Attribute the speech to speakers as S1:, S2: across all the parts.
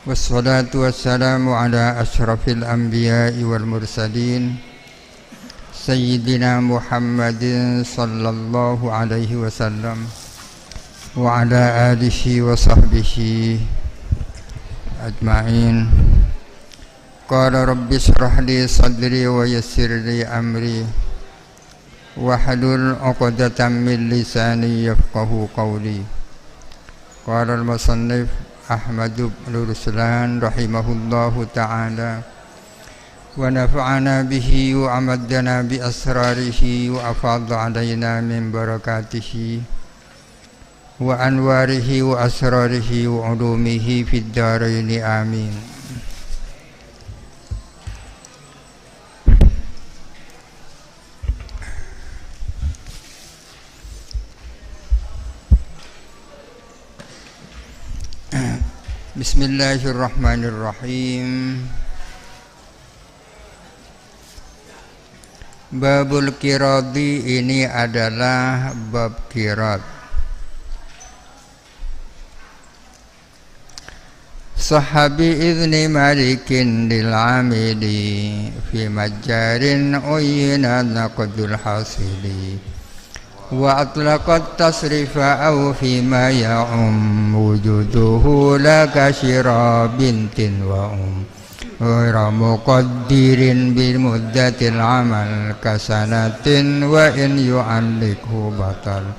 S1: Wassalatu wassalamu ala ashrafil anbiya'i wal mursalin Sayyidina Muhammadin sallallahu alaihi wasallam wa ala alihi wa sahbihi ajma'in. Qala rabbi shrah li sadri wa yassir li amri wahlul 'uqdatam min lisani yafqahu qawli. Qala al-musannif Ahmad bin Ruslan rahimahullahu ta'ala wa nafa'ana bihi wa amaddana bi asrarihi wa afadha alaina min barakatihi wa anwarihi wa asrarihi wa ulumihi fid dharain amin. Bismillahirrahmanirrahim. Babul qiradi, ini adalah bab qirad. Sahabi idni malikin lil amili fi majjarin uyina naqdul hasili wa atlaqat tasrifa aw fi ma ya'um wujuduhu laka syira bintin wa ghayra muqaddirin bil muddatil amal kasanatin wa in yu'alliqhu batal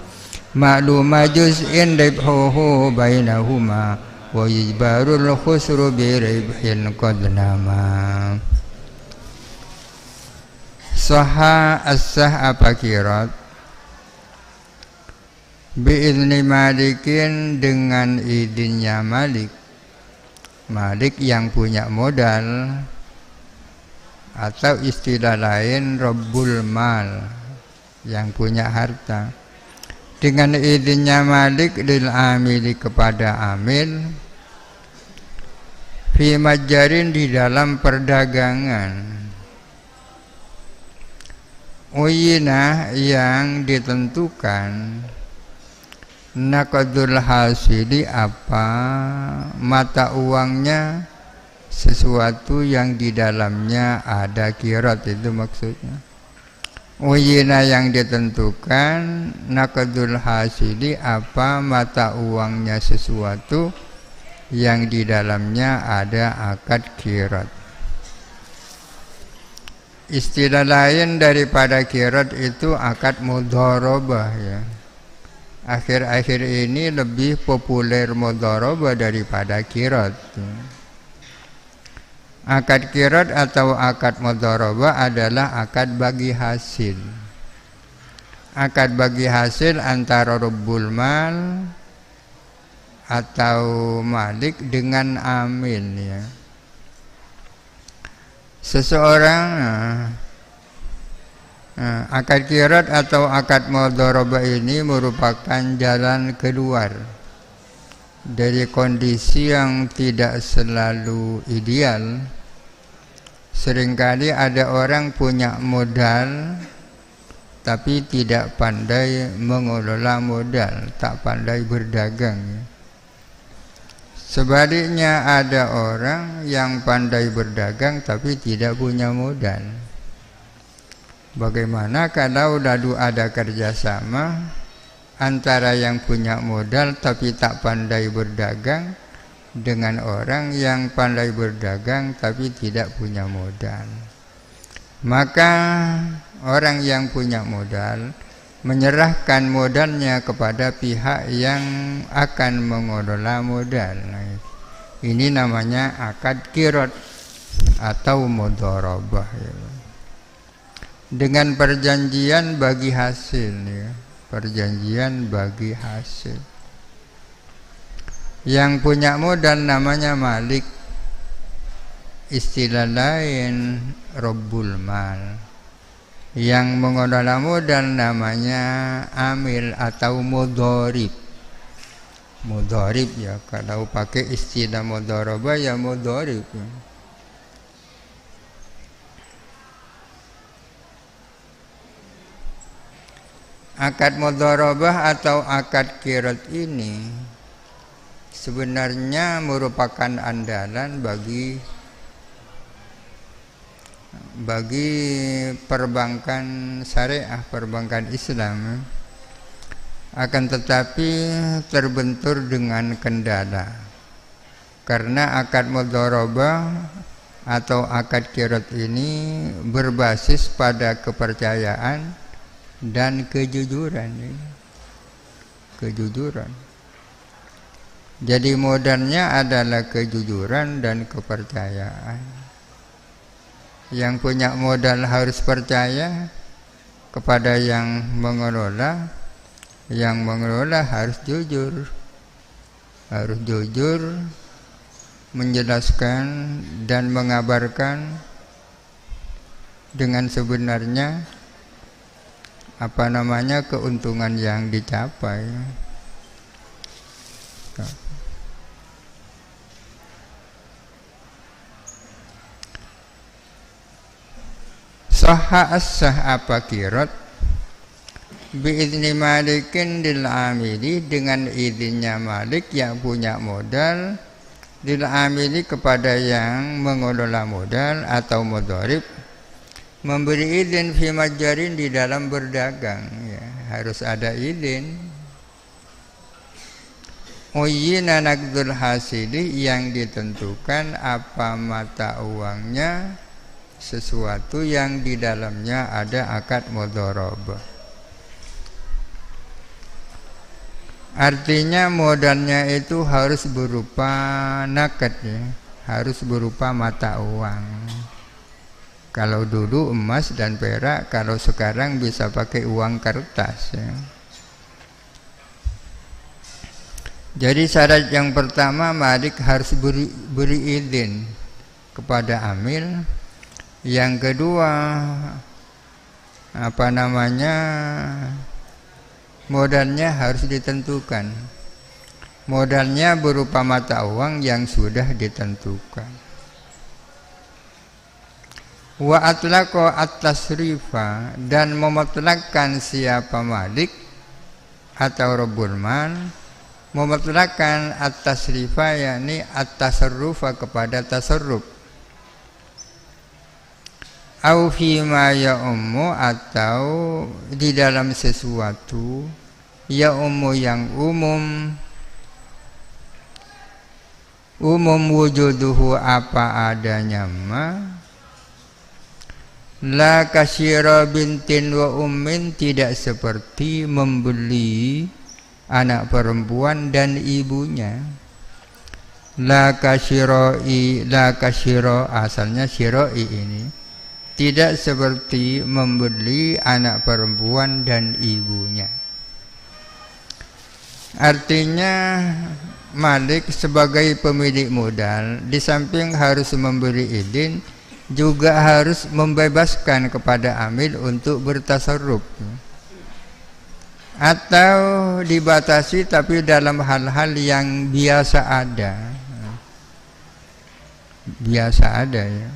S1: ma'luma juz'in ribhuhu bainahuma wa yajbarul khusru bi ribhin qad nama. Sahha as-sah apa qirad bi'izni malikin, dengan izinnya Malik. Malik yang punya modal, atau istilah lain Rabbul Mal, yang punya harta. Dengan izinnya Malik lil amili, kepada amil, fi majjarin, di dalam perdagangan, uyinah, yang ditentukan, naqdul hasili, apa mata uangnya, sesuatu yang di dalamnya ada qirad, itu maksudnya. Uyina, yang ditentukan, naqdul hasili, apa mata uangnya, sesuatu yang di dalamnya ada akad qirad. Istilah lain daripada qirad itu akad mudharabah, ya. Akhir-akhir ini lebih populer mudharabah daripada qirad. Akad qirad atau akad mudharabah adalah akad bagi hasil. Akad bagi hasil antara Rabbul Mal atau Malik dengan amil, ya. Seseorang akad qirad atau akad mudharabah ini merupakan jalan keluar dari kondisi yang tidak selalu ideal. Seringkali ada orang punya modal tapi tidak pandai mengelola modal, tak pandai berdagang. Sebaliknya ada orang yang pandai berdagang tapi tidak punya modal. Bagaimana kalau lalu ada kerjasama antara yang punya modal tapi tak pandai berdagang dengan orang yang pandai berdagang tapi tidak punya modal? Maka orang yang punya modal menyerahkan modalnya kepada pihak yang akan mengelola modal. Nah, ini namanya akad qirad atau mudharabah, ya. Dengan perjanjian bagi hasil, ya. Perjanjian bagi hasil. Yang punya modal namanya Malik, istilah lain Rabbul Mal. Yang mengelola modal namanya amil atau mudharib. Mudharib, ya, kalau pakai istilah mudharabah ya mudharib, ya. Akad mudharabah atau akad qirad ini sebenarnya merupakan andalan bagi perbankan syariah, perbankan Islam, akan tetapi terbentur dengan kendala karena akad mudharabah atau akad qirat ini berbasis pada kepercayaan dan kejujuran. Jadi modalnya adalah kejujuran dan kepercayaan. Yang punya modal harus percaya kepada yang mengelola, yang mengelola harus jujur, menjelaskan dan mengabarkan dengan sebenarnya keuntungan yang dicapai. Sahha as-sah apa qirat biizni malikin lil amili, dengan izinnya Malik yang punya modal, lil amili kepada yang mengelola modal atau mudharib, memberi izin fi majarin di dalam berdagang, ya, harus ada izin. Uyyina naqdul hasili, yang ditentukan apa mata uangnya, sesuatu yang di dalamnya ada akad mudharabah. Artinya modalnya itu harus berupa nakad, ya, harus berupa mata uang. Kalau dulu emas dan perak, kalau sekarang bisa pakai uang kertas, ya. Jadi syarat yang pertama, Malik harus beri izin kepada amil. Yang kedua, modalnya harus ditentukan. Modalnya berupa mata uang yang sudah ditentukan. Wa atlaqa at-tasrifa, dan memutlakkan siapa Malik atau Rabbul Mal, memutlakkan at-tasrifa, yakni at-tasarrufa, kepada tasarruf. Au fima ya ummu, atau di dalam sesuatu ya ummu yang umum wujuduhu apa adanya ma, la kasyira bintin wa ummin, tidak seperti membeli anak perempuan dan ibunya. La kasyira asalnya syira'i ini, tidak seperti membeli anak perempuan dan ibunya. Artinya Malik sebagai pemilik modal, di samping harus memberi izin, juga harus membebaskan kepada amil untuk bertasarruf, atau dibatasi tapi dalam hal-hal yang biasa ada, ya.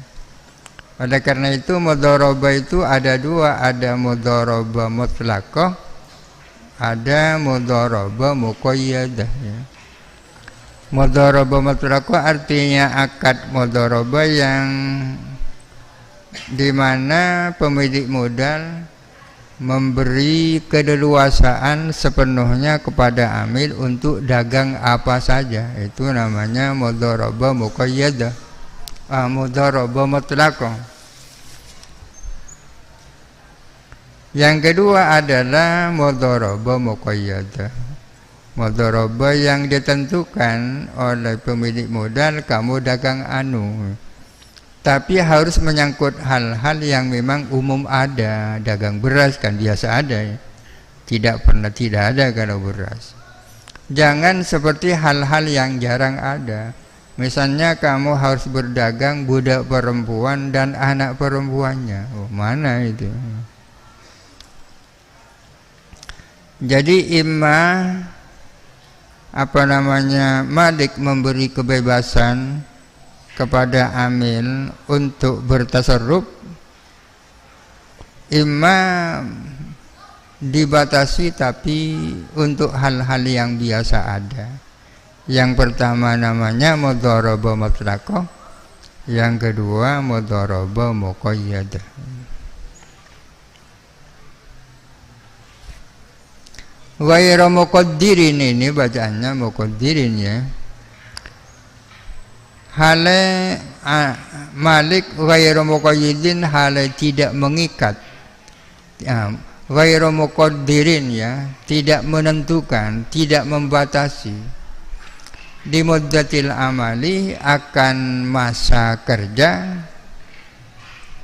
S1: Oleh karena itu mudharabah itu ada dua, ada mudharabah mutlaqah, ada mudharabah muqayyadah, ya. Mudharabah mutlaqah artinya akad mudharabah yang dimana pemilik modal memberi keleluasaan sepenuhnya kepada amil untuk dagang apa saja, itu namanya mudharabah muqayyadah, mudharabah mutlaqah. Yang kedua adalah mudharabah muqayyadah, mudharabah yang ditentukan oleh pemilik modal, kamu dagang anu, tapi harus menyangkut hal-hal yang memang umum ada. Dagang beras kan biasa ada, ya. Tidak ada kalau beras. Jangan seperti hal-hal yang jarang ada. Misalnya kamu harus berdagang budak perempuan dan anak perempuannya. Oh, mana itu? Jadi Malik memberi kebebasan kepada amil untuk bertasarruf, dibatasi tapi untuk hal-hal yang biasa ada. Yang pertama namanya mudharabah mutlaqah, yang kedua mudharabah muqayyadah. Ghairu muqaddirin, ini bacaannya muqaddirin ya. Hale Malik ghairu muqayyidin, hale tidak mengikat. Ghairu muqaddirin ya, tidak menentukan, tidak membatasi. Di muddatil amali, akan masa kerja,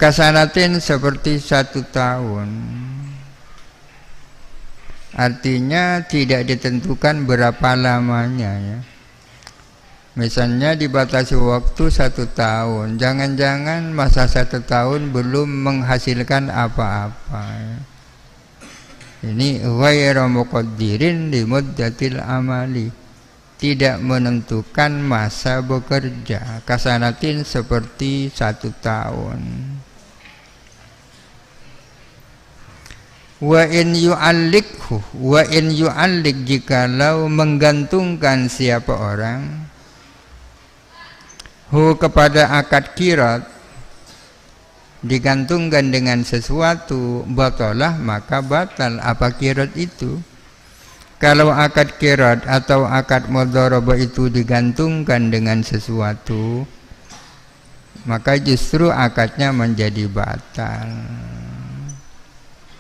S1: kasanatin seperti 1 tahun. Artinya tidak ditentukan berapa lamanya ya. Misalnya dibatasi waktu 1 tahun, jangan-jangan masa 1 tahun belum menghasilkan apa-apa ya. Ini ghairu muqaddirin di muddatil amali, tidak menentukan masa bekerja, kasanatin seperti 1 tahun. Wa in yu'allikhu, wa in yu'allik, jikalau menggantungkan siapa orang hu kepada akad qirat, digantungkan dengan sesuatu, batalah, maka batal apa qirat itu. Kalau akad qirat atau akad mudharabah itu digantungkan dengan sesuatu, maka justru akadnya menjadi batal.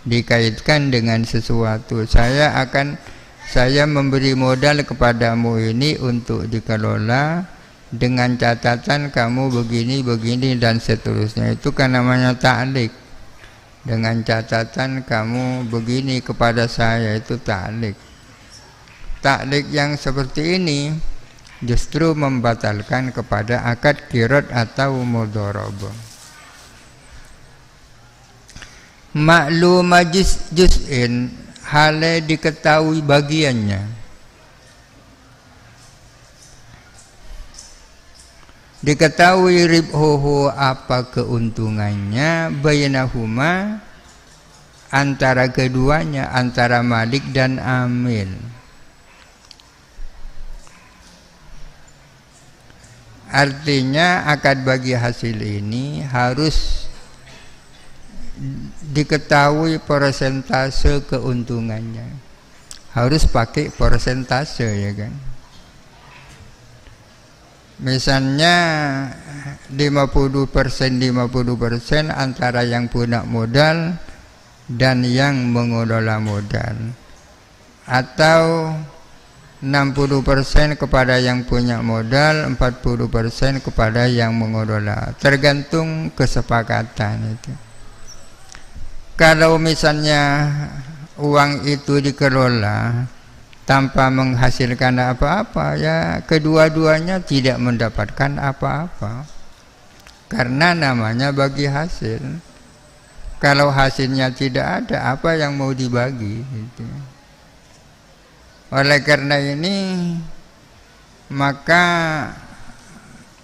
S1: Dikaitkan dengan sesuatu, saya memberi modal kepadamu ini untuk dikelola dengan catatan kamu begini dan seterusnya. Itu kan namanya ta'lik. Dengan catatan kamu begini kepada saya, itu ta'lik. Ta'lik yang seperti ini justru membatalkan kepada akad qirat atau mudharabah. Maklumah juz'in, hale diketahui bagiannya. Diketahui ribhuhu, apa keuntungannya, bainahuma, antara keduanya, antara Malik dan Amil. Artinya akad bagi hasil ini harus diketahui persentase keuntungannya, harus pakai persentase ya kan. Misalnya 50% antara yang punya modal dan yang mengelola modal, atau 60% kepada yang punya modal, 40% kepada yang mengelola, tergantung kesepakatan itu. Kalau misalnya uang itu dikelola tanpa menghasilkan apa-apa, ya kedua-duanya tidak mendapatkan apa-apa, karena namanya bagi hasil. Kalau hasilnya tidak ada, apa yang mau dibagi gitu. Oleh karena ini, maka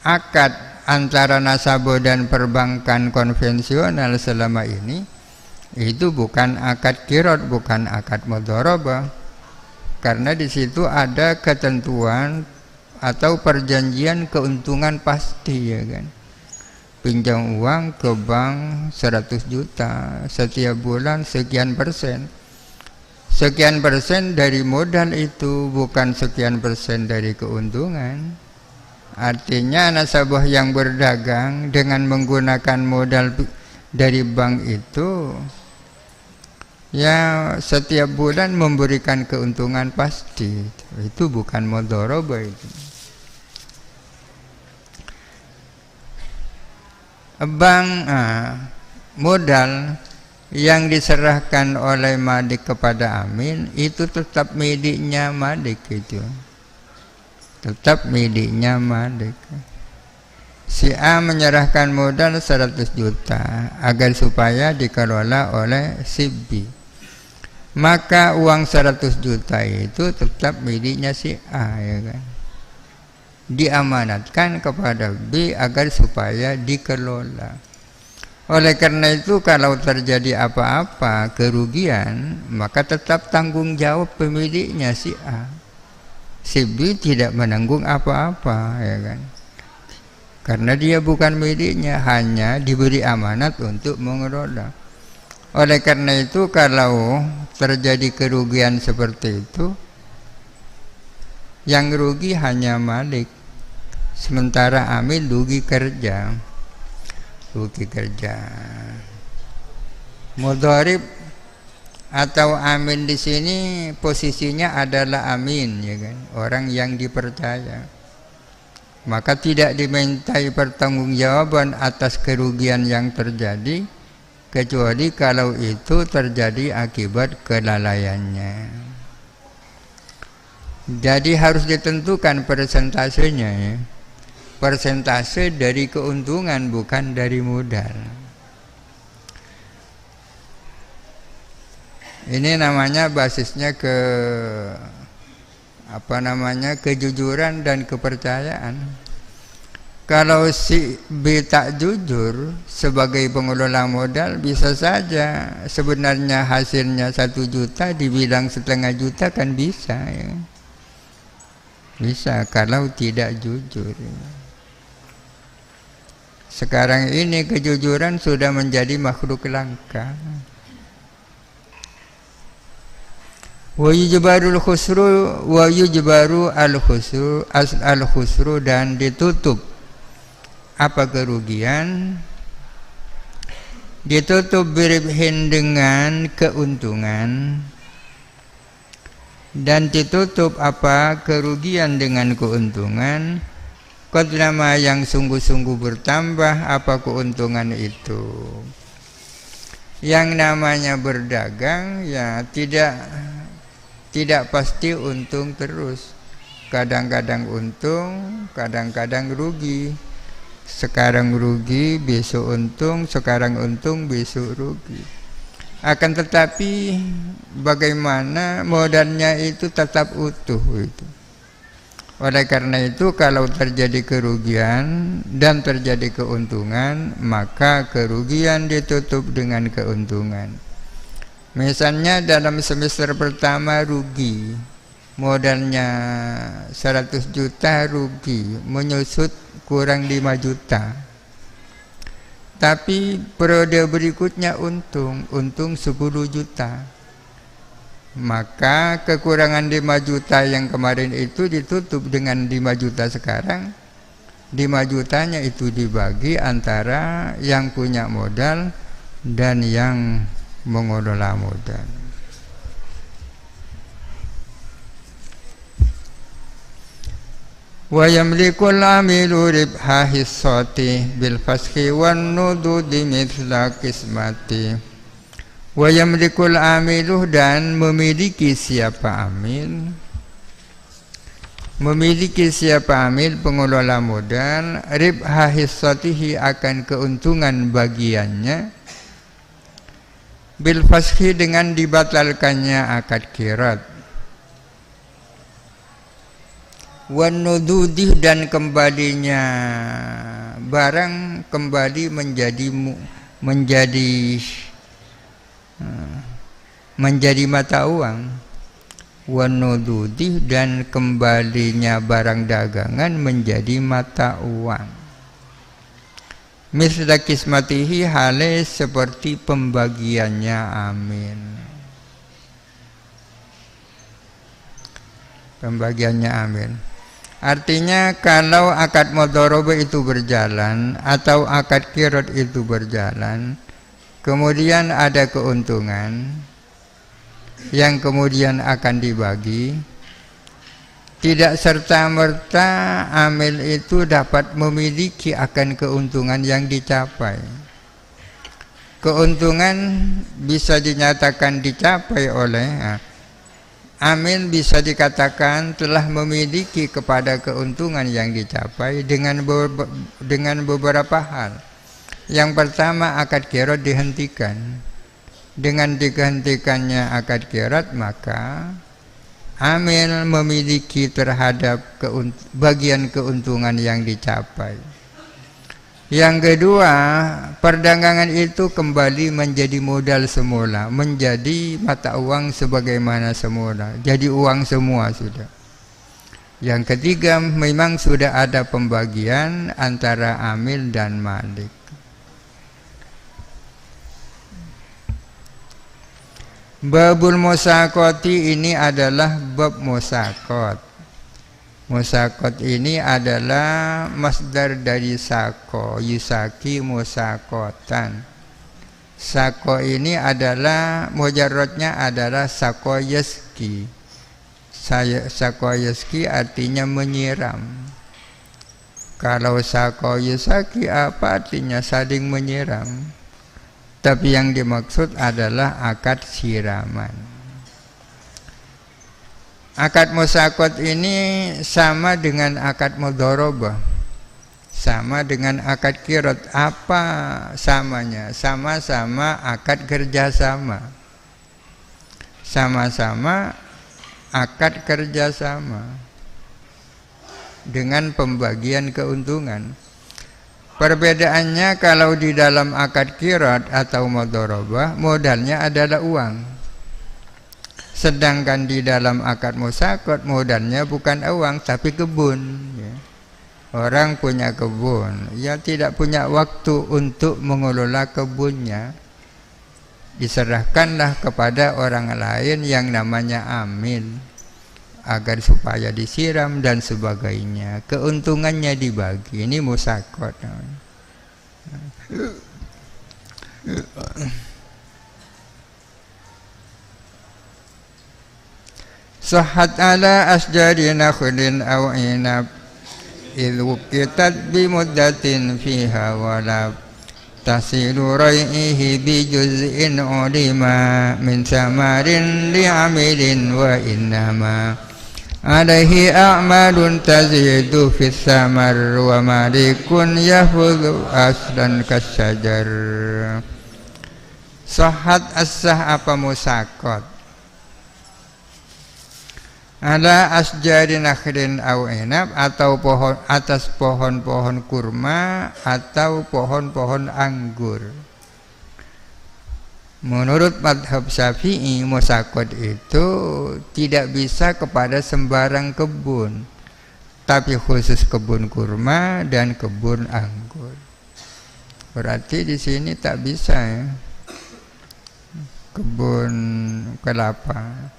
S1: akad antara nasabah dan perbankan konvensional selama ini itu bukan akad qirat, bukan akad mudharabah, karena di situ ada ketentuan atau perjanjian keuntungan pasti ya kan. Pinjam uang ke bank 100 juta, setiap bulan sekian persen. Sekian persen dari modal itu, bukan sekian persen dari keuntungan. Artinya nasabah yang berdagang dengan menggunakan modal dari bank itu, ya setiap bulan memberikan keuntungan pasti. Itu bukan mudharabah itu. Bank modal yang diserahkan oleh Malik kepada Amin itu tetap miliknya Malik, itu tetap miliknya Malik. Si A menyerahkan modal 100 juta agar supaya dikelola oleh si B, maka uang 100 juta itu tetap miliknya si A ya kan, diamanatkan kepada B agar supaya dikelola. Oleh karena itu, kalau terjadi apa-apa kerugian, maka tetap tanggung jawab pemiliknya si A. Si B tidak menanggung apa-apa, ya kan? Karena dia bukan miliknya, hanya diberi amanat untuk mengelola. Oleh karena itu, kalau terjadi kerugian seperti itu, yang rugi hanya malik, sementara amil rugi kerja. Mudharib atau amin di sini posisinya adalah amin, ya kan? Orang yang dipercaya. Maka tidak dimintai pertanggungjawaban atas kerugian yang terjadi, kecuali kalau itu terjadi akibat kelalaiannya. Jadi harus ditentukan persentasenya, ya. Persentase dari keuntungan, bukan dari modal. Ini namanya basisnya kejujuran dan kepercayaan. Kalau si B tak jujur sebagai pengelola modal, bisa saja sebenarnya hasilnya 1 juta dibilang 1,5 juta, kan bisa, ya. Bisa kalau tidak jujur. Sekarang ini kejujuran sudah menjadi makhluk langka. Wa yujbarul khusru dan ditutup apa kerugian, ditutup biribhin dengan keuntungan, dan ditutup apa kerugian dengan keuntungan, qadlama yang sungguh-sungguh bertambah apa keuntungan itu. Yang namanya berdagang, ya tidak pasti untung terus. Kadang-kadang untung, kadang-kadang rugi. Sekarang rugi, besok untung, sekarang untung, besok rugi. Akan tetapi bagaimana modalnya itu tetap utuh itu. Oleh karena itu, kalau terjadi kerugian dan terjadi keuntungan, maka kerugian ditutup dengan keuntungan. Misalnya dalam semester pertama rugi, modalnya 100 juta rugi, menyusut kurang 5 juta. Tapi periode berikutnya untung 10 juta. Maka kekurangan 5 juta yang kemarin itu ditutup dengan 5 juta sekarang. 5 jutanya itu dibagi antara yang punya modal dan yang mengelola modal. Wa yamlikul amilu ribha hissati bil fashi wan nududi mithla qismati. Wa yamlikul amilu dan memiliki siapa amil, memiliki siapa amil pengelola modal, ribha hissatihi akan keuntungan bagiannya, bil fashi dengan dibatalkannya akad qirat, wan nududih dan kembalinya barang kembali menjadi mata uang, wan nududih dan kembalinya barang dagangan menjadi mata uang. Misla kismatihi hale seperti pembagiannya amin. Pembagiannya amin. Artinya kalau akad mudharabah itu berjalan atau akad qirat itu berjalan, kemudian ada keuntungan yang kemudian akan dibagi, tidak serta-merta amil itu dapat memiliki akan keuntungan yang dicapai. Keuntungan bisa dinyatakan dicapai oleh amil, bisa dikatakan telah memiliki kepada keuntungan yang dicapai dengan beberapa hal. Yang pertama, akad qirat dihentikan. Dengan dihentikannya akad qirat, maka amil memiliki terhadap bagian keuntungan yang dicapai. Yang kedua, perdagangan itu kembali menjadi modal semula, menjadi mata uang sebagaimana semula, jadi uang semua sudah. Yang ketiga, memang sudah ada pembagian antara amil dan malik. Babul musaqati ini adalah bab musaqat. Musaqat ini adalah masdar dari saqo, yusaki musaqatan. Saqo ini adalah mujarradnya adalah saqo yaski. Saqo yaski artinya menyiram. Kalau saqo yusaki apa artinya? Saling menyiram. Tapi yang dimaksud adalah akad siraman. Akad musaqat ini sama dengan akad mudharabah, sama dengan akad qirat. Apa samanya? Sama-sama akad kerjasama, sama-sama akad kerjasama dengan pembagian keuntungan. Perbedaannya kalau di dalam akad qirat atau mudharabah modalnya adalah uang. Sedangkan di dalam akad musaqat modalnya bukan uang tapi kebun. Ya. Orang punya kebun, ia tidak punya waktu untuk mengelola kebunnya. Diserahkanlah kepada orang lain yang namanya amil agar supaya disiram dan sebagainya. Keuntungannya dibagi. Ini musaqat. Sahhat ala asjari nakhlin aw inab idh wuqitat bi muddatin fiha walab tasilu rai'ihi bi juz'in ulima min samarin li'amilin wa innama alaihi a'malun tazidu fis samar wa malikun yahfudhu aslan kasyajar. Sahhat as-sah apa musaqat ala asjari nakhlin aw inab, atau pohon atas pohon-pohon kurma atau pohon-pohon anggur. Menurut madhab Syafi'i, musaqat itu tidak bisa kepada sembarang kebun, tapi khusus kebun kurma dan kebun anggur. Berarti di sini tak bisa ya, kebun kelapa.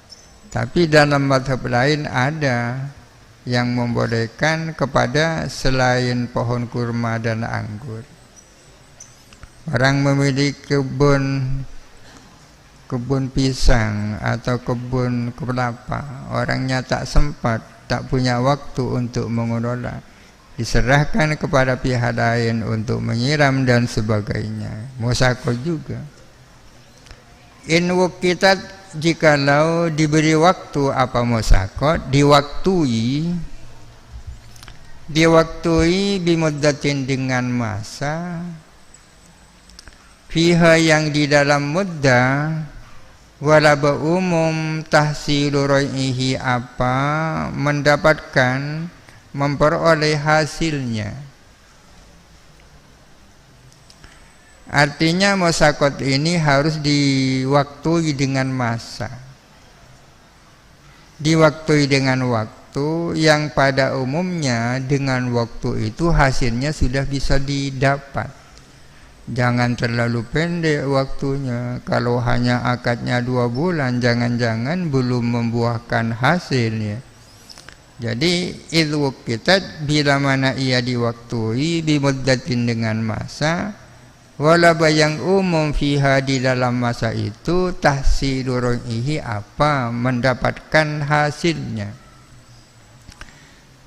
S1: Tapi dalam madhab lain ada yang membolehkan kepada selain pohon kurma dan anggur. Orang memiliki kebun pisang atau kebun kelapa, orangnya tak sempat, tak punya waktu untuk mengelola, diserahkan kepada pihak lain untuk menyiram dan sebagainya. Musaqat juga. In wuqitat, jikalau diberi waktu apa musaqat, diwaktui bimuddatin dengan masa, fiha yang di dalam muddah, walaba umum tahsilu rai'ihi apa mendapatkan, memperoleh hasilnya. Artinya musaqat ini harus diwaktui dengan masa, diwaktui dengan waktu yang pada umumnya dengan waktu itu hasilnya sudah bisa didapat. Jangan terlalu pendek waktunya. Kalau hanya akadnya 2 bulan, jangan-jangan belum membuahkan hasilnya. Jadi idh wuqitat, bila mana ia diwaktui, bimuddatin dengan masa, walaba yang umum fiha di dalam masa itu, tahsilu rai'ihi apa mendapatkan hasilnya,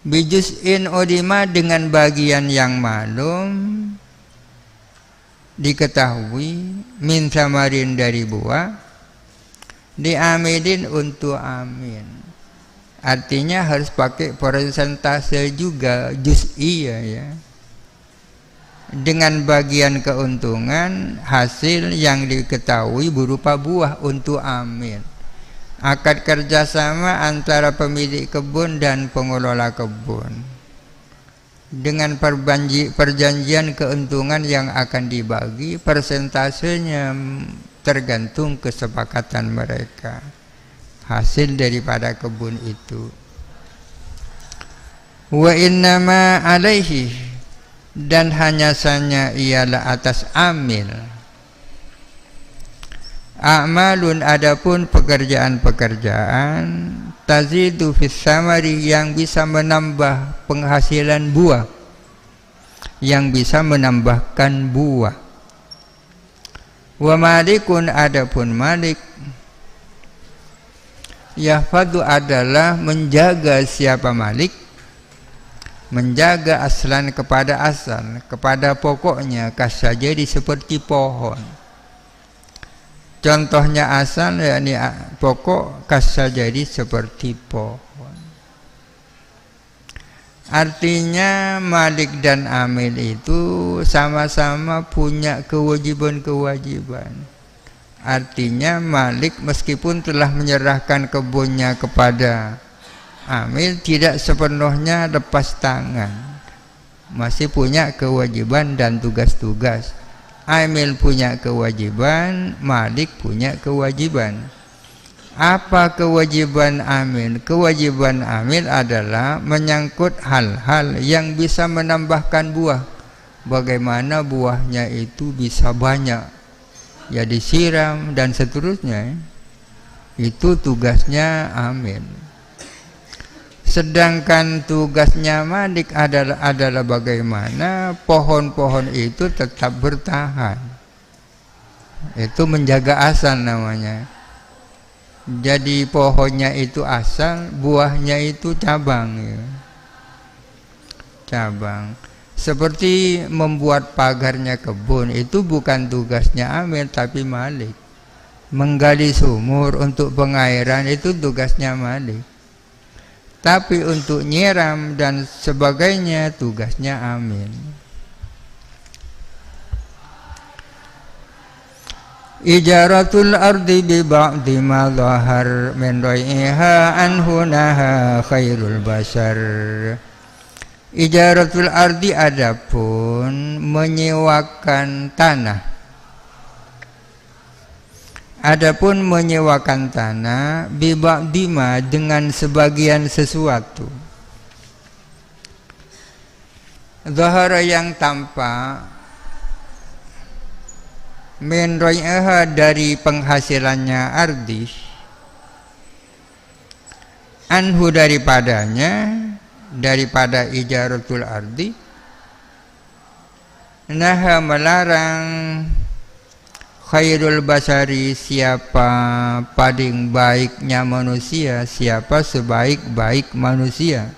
S1: bijuz'in udima dengan bagian yang malum diketahui, min samarin dari buah, diamilin untuk amin. Artinya harus pakai persentase juga, juz'iyah ya, dengan bagian keuntungan hasil yang diketahui berupa buah untuk amin. Akad kerjasama antara pemilik kebun dan pengelola kebun dengan perjanjian keuntungan yang akan dibagi, persentasenya tergantung kesepakatan mereka, hasil daripada kebun itu. Wa innama alaihi, dan hanya saja ialah atas amil. A'malun, adapun pekerjaan-pekerjaan, tazidu fis samari, yang bisa menambah penghasilan buah, yang bisa menambahkan buah. Wa malikun, adapun malik, yahfadu adalah menjaga. Siapa malik? Menjaga aslan, kepada asal, kepada pokoknya, kasajadi, seperti pohon. Contohnya asal, yakni pokok, kasajadi, seperti pohon. Artinya malik dan amil itu sama-sama punya kewajiban-kewajiban. Artinya malik meskipun telah menyerahkan kebunnya kepada amil, tidak sepenuhnya lepas tangan, masih punya kewajiban dan tugas-tugas. Amil punya kewajiban, malik punya kewajiban. Apa kewajiban amil? Kewajiban amil adalah menyangkut hal-hal yang bisa menambahkan buah. Bagaimana buahnya itu bisa banyak, ya disiram dan seterusnya. Itu tugasnya amil. Sedangkan tugasnya malik adalah bagaimana pohon-pohon itu tetap bertahan. Itu menjaga asal namanya. Jadi pohonnya itu asal, buahnya itu cabang, ya. Cabang. Seperti membuat pagarnya kebun, itu bukan tugasnya amil tapi malik. Menggali sumur untuk pengairan itu tugasnya malik. Tapi untuk nyiram dan sebagainya tugasnya amil. Ijaratul ardi bi ba'di ma dhahar min raiha anhu naha khairul bashar. Ijaratul ardi, adapun menyewakan tanah. Adapun menyewakan tanah, bi ba'di ma, dengan sebagian sesuatu. Dhahara, yang tampak, min rai'aha, dari penghasilannya ardi, anhu, daripadanya, daripada ijaratul ardi, naha, melarang, khairul basari, siapa paling baiknya manusia, siapa sebaik-baik manusia.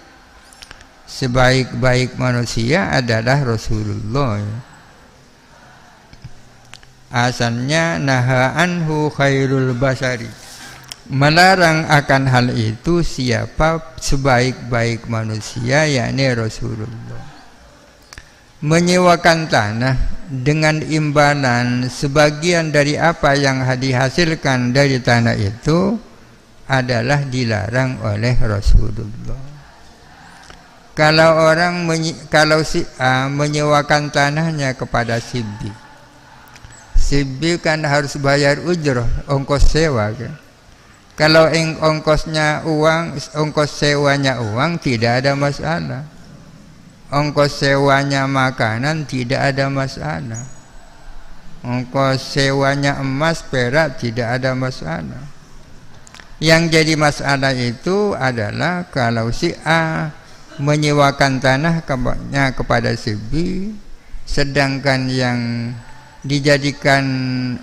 S1: Sebaik-baik manusia adalah Rasulullah. Asalnya naha anhu khairul basari, melarang akan hal itu siapa sebaik-baik manusia, yakni Rasulullah. Menyewakan tanah dengan imbalan sebagian dari apa yang dihasilkan dari tanah itu adalah dilarang oleh Rasulullah. Kalau si A menyewakan tanahnya kepada si B, si B kan harus bayar ujrah, ongkos sewa kan. Kalau ongkosnya uang, ongkos sewanya uang, tidak ada masalah. Ongkos sewanya makanan, tidak ada masalah. Ongkos sewanya emas, perak, tidak ada masalah. Yang jadi masalah itu adalah kalau si A menyewakan tanahnya kepada si B, sedangkan yang dijadikan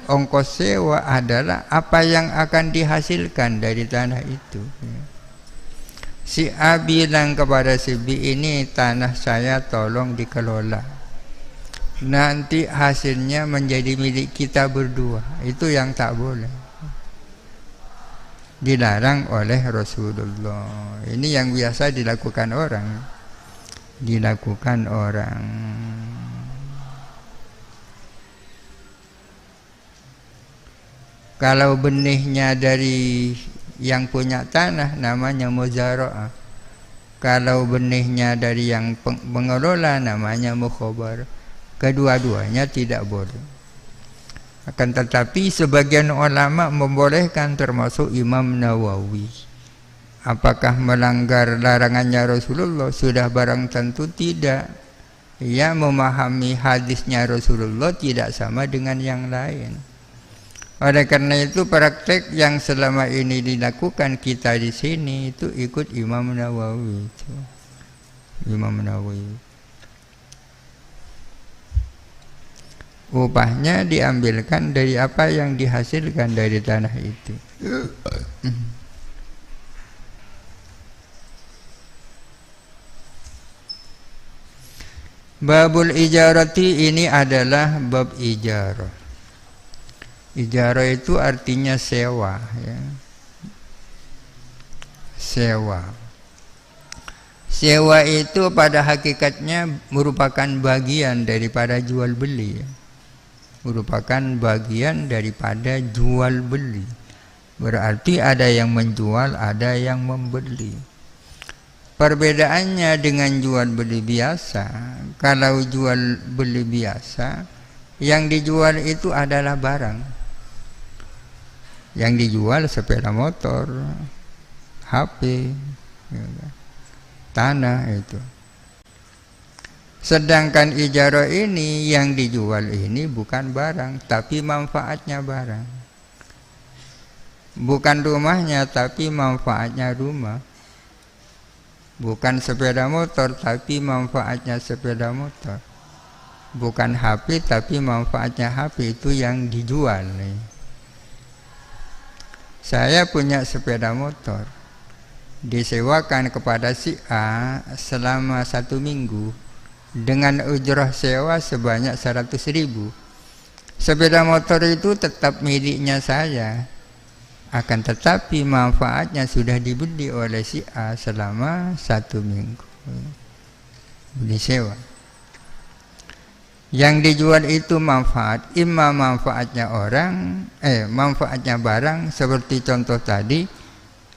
S1: ongkos sewa adalah apa yang akan dihasilkan dari tanah itu. Si A bilang kepada si B, ini tanah saya tolong dikelola, nanti hasilnya menjadi milik kita berdua. Itu yang tak boleh, dilarang oleh Rasulullah. Ini yang biasa dilakukan orang. Kalau benihnya dari yang punya tanah namanya muzara'ah. Kalau benihnya dari yang pengelola namanya mukhabar. Kedua-duanya tidak boleh. Akan tetapi sebagian ulama membolehkan, termasuk Imam Nawawi. Apakah melanggar larangannya Rasulullah? Sudah barang tentu tidak. Ia memahami hadisnya Rasulullah tidak sama dengan yang lain. Oleh karena itu praktek yang selama ini dilakukan kita di sini itu ikut Imam Nawawi itu. Imam Nawawi. Upahnya diambilkan dari apa yang dihasilkan dari tanah itu. Babul ijarati, ini adalah bab ijarah. Ijarah itu artinya sewa, ya. Sewa. Sewa itu pada hakikatnya merupakan bagian daripada jual beli, ya. Merupakan bagian daripada jual beli. Berarti ada yang menjual, ada yang membeli. Perbedaannya dengan jual beli biasa, kalau jual beli biasa, yang dijual itu adalah barang. Yang dijual sepeda motor, HP, tanah itu. Sedangkan ijarah ini yang dijual ini bukan barang, tapi manfaatnya barang. Bukan rumahnya, tapi manfaatnya rumah. Bukan sepeda motor, tapi manfaatnya sepeda motor. Bukan HP, tapi manfaatnya HP, itu yang dijual nih. Saya punya sepeda motor, disewakan kepada si A selama 1 minggu dengan ujrah sewa sebanyak 100.000. Sepeda motor itu tetap miliknya saya, akan tetapi manfaatnya sudah dibeli oleh si A selama 1 minggu, beli sewa. Yang dijual itu manfaat, imma manfaatnya orang, manfaatnya barang seperti contoh tadi,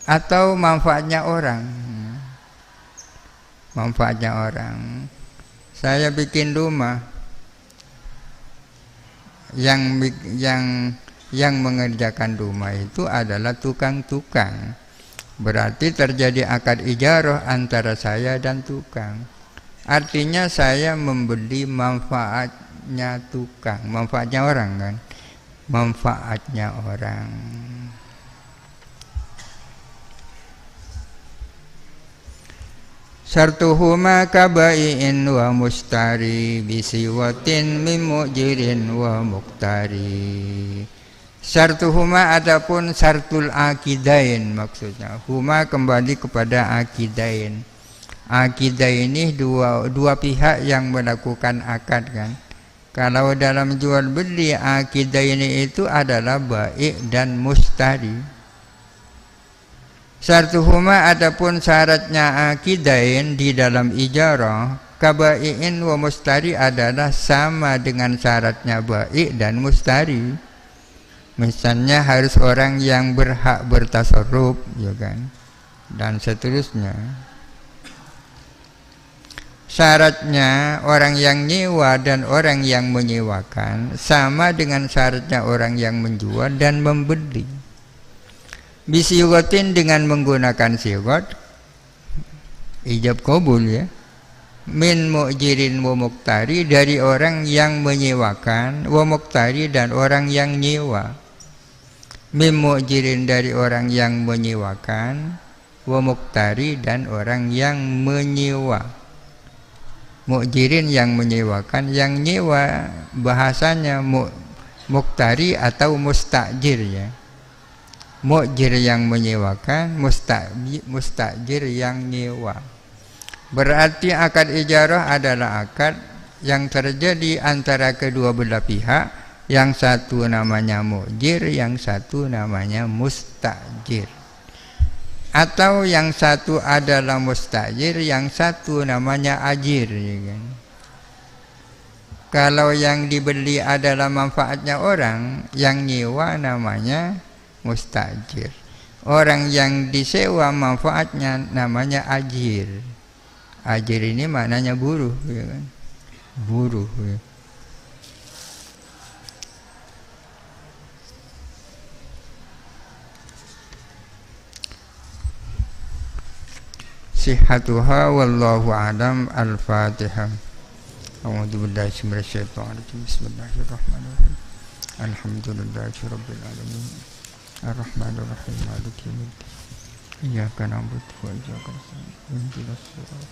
S1: atau manfaatnya orang. Manfaatnya orang. Saya bikin rumah, yang mengerjakan rumah itu adalah tukang-tukang. Berarti terjadi akad ijarah antara saya dan tukang. Artinya saya membeli manfaatnya tukang, manfaatnya orang kan, manfaatnya orang. Syartuhuma kabai'in wa mustari bisiwatin min mujirin wa muktari. Syartuhuma adapun syartul akidain, maksudnya huma kembali kepada akidain. Akidah ini dua pihak yang melakukan akad kan. Kalau dalam jual beli, akidah ini itu adalah baik dan mustari. Syartuhuma adapun syaratnya akidain di dalam ijarah, kabai'in wa mustari adalah sama dengan syaratnya baik dan mustari. Misalnya harus orang yang berhak bertasarruf, ya kan, dan seterusnya. Syaratnya orang yang nyewa dan orang yang menyewakan sama dengan syaratnya orang yang menjual dan membeli. Bisigotin dengan menggunakan sigot, ijab qabul ya. Min mu'jirin wa muktari, dari orang yang menyewakan, wa muktari dan orang yang nyewa. Min mu'jirin dari orang yang menyewakan, wa muktari dan orang yang menyewa. Mu'jirin yang menyewakan, yang nyewa bahasanya muktari atau mustajir ya. Mu'jir yang menyewakan, mustajir yang nyewa. Berarti akad ijarah adalah akad yang terjadi antara kedua belah pihak, yang satu namanya mu'jir, yang satu namanya mustajir. Atau yang satu adalah mustajir, yang satu namanya ajir, ya kan? Kalau yang dibeli adalah manfaatnya orang, yang nyewa namanya mustajir. Orang yang disewa manfaatnya namanya ajir. Ajir ini maknanya buruh, ya kan? Buruh ya. sihhatuha wallahu a'lam. Al-Fatihah. A'udzu billahi minasyaitonir rajim. Bismillahirrahmanirrahim. Alhamdulillahirabbil alamin. Ar-Rahmanir Rahim. Maliki yaumiddin. Iyyaka na'budu wa iyyaka nasta'in. Ihdinas siratal